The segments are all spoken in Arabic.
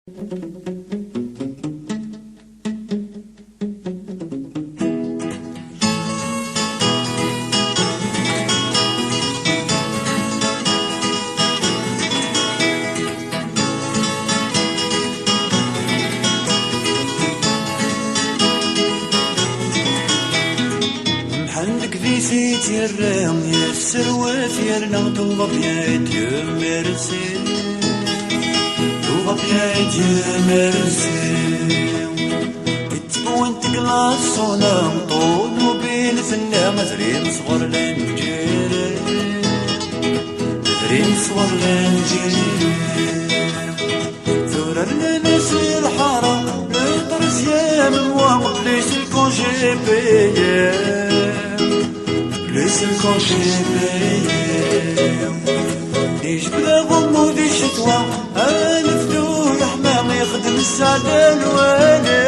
محلك في سيت يرام يسر وفيرنا طوبة بيات يمرسي طوبة بيات يمرسي كتبو انت كلاس ونام طول وبين ثنا مزرين صغر لنجيري مزرين صغر لنجيري ثورة لناس الحارة لطرس يا من واقف ليش الكونجي بيا ليس الكونجي بيا ديش بلا غمو دي شتوى الفتو يحمام يخدم السعادة الوالي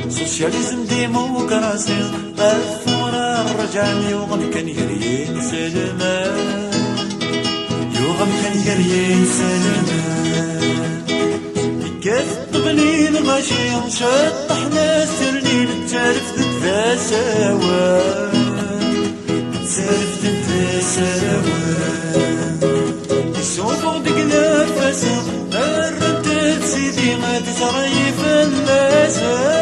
سوسياليزم ديموكراسي الثورة الرجال يوغم كان يرين سلما يوغم كان يرين سلما كيف تبني الغشيم شطحنا سرنين تعرف ذا سوا تعرف ذا سوا يسوقوا دقنا فاسق الردت سيدي ما تشريف المسا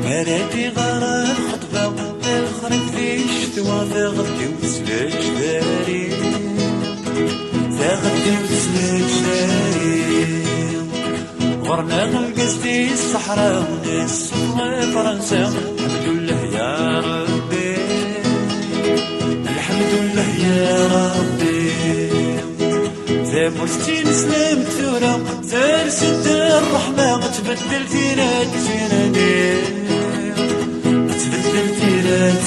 مراتي غارة الخطبة الخرج في الشتوى ثاغدي وتسلاج داري ثاغدي وتسلاج داري غرنا القصدي الصحراء وناس فرنسا الحمد لله يا ربي الحمد لله يا ربي ذا مرستين سلام ثورة ثار سد الرحمة تبدل تيرات سناني تبدل تيرات